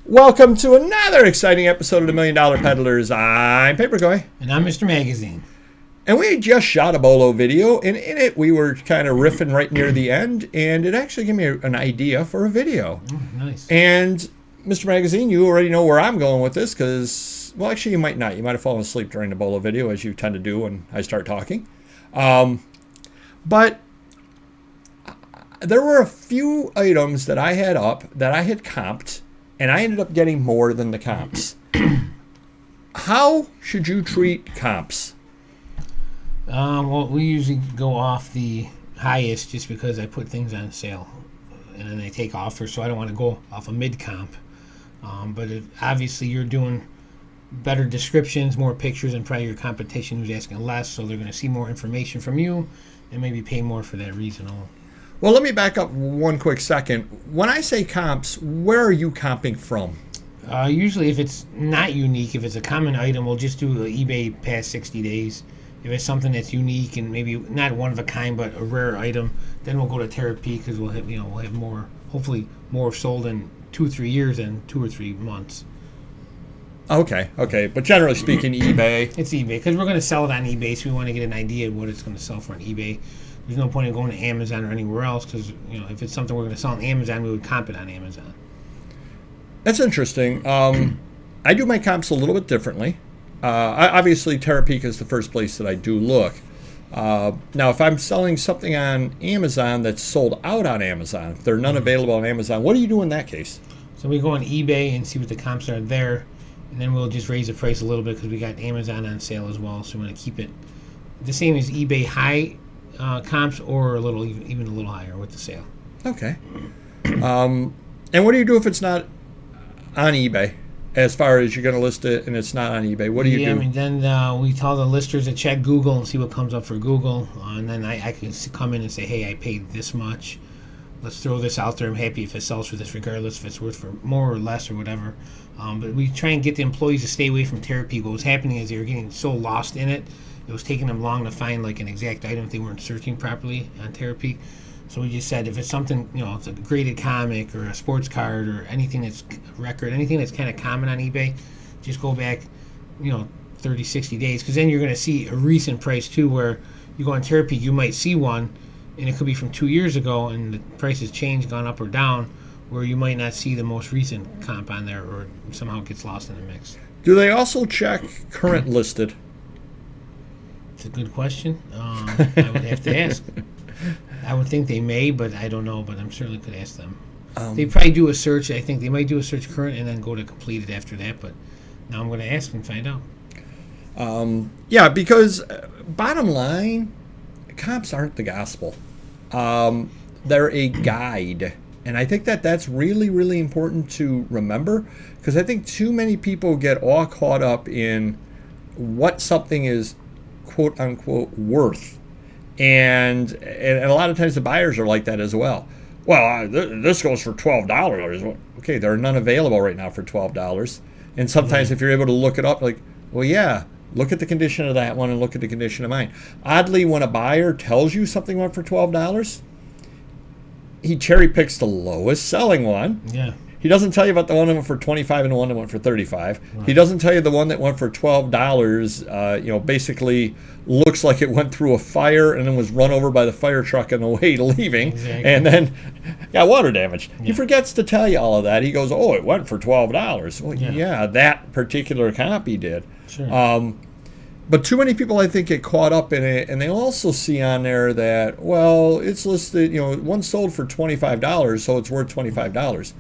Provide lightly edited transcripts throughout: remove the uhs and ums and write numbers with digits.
Welcome to another exciting episode of the Million Dollar Peddlers. I'm Paperboy. And I'm Mr. Magazine. And we just shot a bolo video, and in it we were kind of riffing right near the end, and it actually gave me an idea for a video. Oh, nice. And Mr. Magazine, you already know where I'm going with this because, well, actually you might not. You might have fallen asleep during the bolo video, as you tend to do when I start talking. But there were a few items that I had up that I had comped, and I ended up getting more than the comps. How should you treat comps? Well, we usually go off the highest just because I put things on sale. And then I take offers, so I don't want to go off a mid-comp. But obviously you're doing better descriptions, more pictures, and probably your competition who's asking less, so they're going to see more information from you and maybe pay more for that reason. Well, let me back up one quick second. When I say comps, where are you comping from? Usually if it's not unique, if it's a common item, we'll just do eBay past 60 days. If it's something that's unique and maybe not one of a kind but a rare item, then we'll go to Therapy because we'll have more, hopefully more sold in 2 or 3 years than 2 or 3 months. Okay. But generally speaking, eBay. It's eBay because we're going to sell it on eBay, so we want to get an idea of what it's going to sell for on eBay. There's no point in going to Amazon or anywhere else because if it's something we're going to sell on Amazon, we would comp it on Amazon. That's interesting. I do my comps a little bit differently. Obviously, Terapeak is the first place that I do look. Now, if I'm selling something on Amazon that's sold out on Amazon, if there are none available on Amazon, what do you do in that case? So we go on eBay and see what the comps are there, and then we'll just raise the price a little bit because we got Amazon on sale as well. So we want to keep it the same as eBay high comps or even a little higher with the sale. Okay. And what do you do if it's not on eBay? As far as you're going to list it and it's not on eBay, what do you do? I mean, then we tell the listers to check Google and see what comes up for Google. And then I can come in and say, hey, I paid this much. Let's throw this out there. I'm happy if it sells for this, regardless if it's worth for more or less or whatever. But we try and get the employees to stay away from Therapy. What was happening is they were getting so lost in it. It was taking them long to find like an exact item if they weren't searching properly on Therapy. So we just said if it's something, it's a graded comic or a sports card or anything that's a record, anything that's kind of common on eBay, just go back, 30, 60 days. Because then you're going to see a recent price too where you go on Therapy, you might see one and it could be from 2 years ago and the price has changed, gone up or down, where you might not see the most recent comp on there or somehow it gets lost in the mix. Do they also check current listed? It's a good question. I would have to ask. I would think they may, but I don't know. But I'm certainly could ask them. They probably do a search. I think they might do a search current and then go to completed after that. But now I'm going to ask and find out. Yeah, because bottom line, comps aren't the gospel. They're a guide. And I think that's really, really important to remember because I think too many people get all caught up in what something is quote unquote worth. And a lot of times the buyers are like that as well. Well, this goes for $12. Okay, there are none available right now for $12. And sometimes if you're able to look it up, like, well, yeah, look at the condition of that one and look at the condition of mine. Oddly, when a buyer tells you something went for $12, he cherry picks the lowest selling one. Yeah. He doesn't tell you about the one that went for $25 and the one that went for $35. Right. He doesn't tell you the one that went for $12. Basically looks like it went through a fire and then was run over by the fire truck on the way leaving, and then got water damage. Yeah. He forgets to tell you all of that. He goes, "Oh, it went for $12." Well, yeah, that particular copy did. Sure. But too many people, I think, get caught up in it, and they also see on there that, well, it's listed, one sold for $25, so it's worth $25.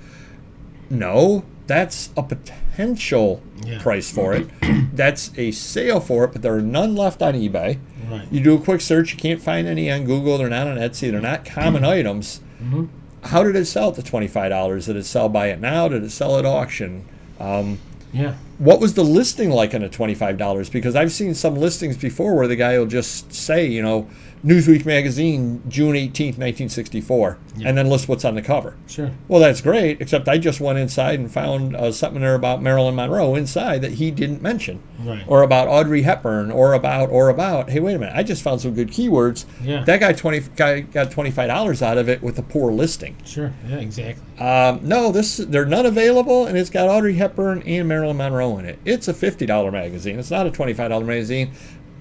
No, that's a potential price for it. That's a sale for it, but there are none left on eBay. Right. You do a quick search, you can't find any on Google. They're not on Etsy. They're not common items. Mm-hmm. How did it sell at the $25? Did it sell by it now? Did it sell at auction? Yeah. what was the listing like on a $25? Because I've seen some listings before where the guy will just say, you know, Newsweek magazine, June 18th, 1964, and then list what's on the cover. Sure. Well, that's great, except I just went inside and found something there about Marilyn Monroe inside that he didn't mention. Right. Or about Audrey Hepburn, or about, hey, wait a minute, I just found some good keywords. Yeah. That guy got $25 out of it with a poor listing. Sure, yeah, exactly. No, they're none available, and it's got Audrey Hepburn and Marilyn Monroe in it. It's a $50 magazine. It's not a $25 magazine.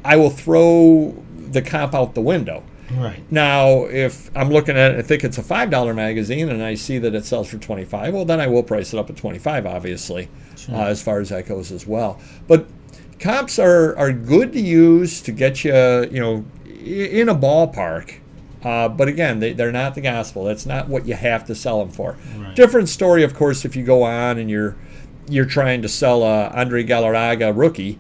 I will throw the comp out the window. Right. Now, if I'm looking at it, I think it's a $5 magazine, and I see that it sells for $25, well, then I will price it up at $25, obviously, Sure. As far as that goes as well. But comps are good to use to get you, you know, in a ballpark. But again, they're not the gospel. That's not what you have to sell them for. Right. Different story, of course, if you go on and you're trying to sell a Andre Galarraga rookie.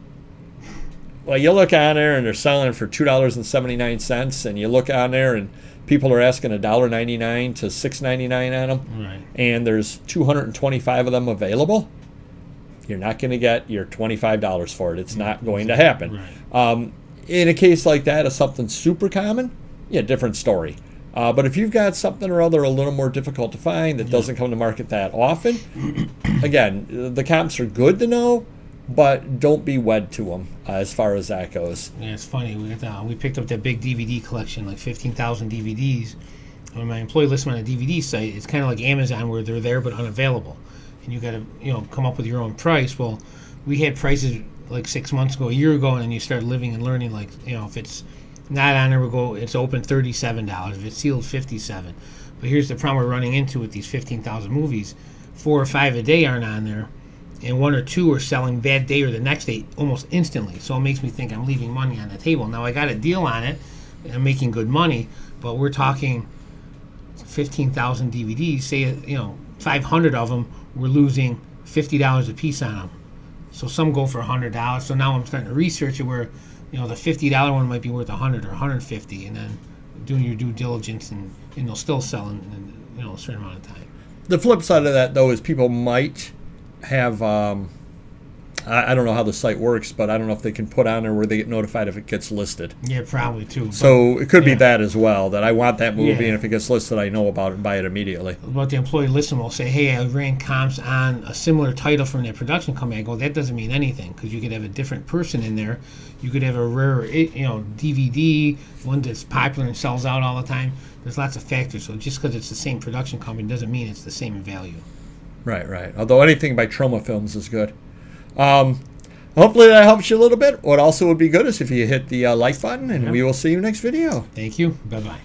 Well, you look on there and they're selling it for $2.79, and you look on there and people are asking $1.99 to $6.99 on them, Right. and there's 225 of them available. You're not going to get your $25 for it. It's not going to happen. Right. In a case like that, of something super common, yeah, different story. But if you've got something or other a little more difficult to find that doesn't come to market that often, again, the comps are good to know, but don't be wed to them as far as that goes. Yeah, it's funny. We picked up that big DVD collection, like 15,000 DVDs. When my employee lists them on a DVD site, it's kind of like Amazon where they're there but unavailable. And you got to, come up with your own price. Well, we had prices like 6 months ago, a year ago, and then you start living and learning, like, if it's not on there, it's open $37. If it's sealed, $57. But here's the problem we're running into with these 15,000 movies. 4 or 5 a day aren't on there, and 1 or 2 are selling that day or the next day almost instantly. So it makes me think I'm leaving money on the table. Now I got a deal on it, and I'm making good money, but we're talking 15,000 DVDs. Say 500 of them, we're losing $50 a piece on them. So some go for $100. So now I'm starting to research it where the $50 one might be worth $100 or $150, and then doing your due diligence, and they'll still sell in a certain amount of time. The flip side of that, though, is people might have I don't know how the site works, but I don't know if they can put on there where they get notified if it gets listed. Yeah, probably too. So it could be that as well, that I want that movie, Yeah. and if it gets listed, I know about it and buy it immediately. But the employee listing will say, hey, I ran comps on a similar title from that production company. I go, that doesn't mean anything, because you could have a different person in there. You could have a rare DVD, one that's popular and sells out all the time. There's lots of factors. So just because it's the same production company doesn't mean it's the same in value. Right. Although anything by Troma Films is good. Hopefully that helps you a little bit. What also would be good is if you hit the like button, and we will see you next video. Thank you. Bye-bye.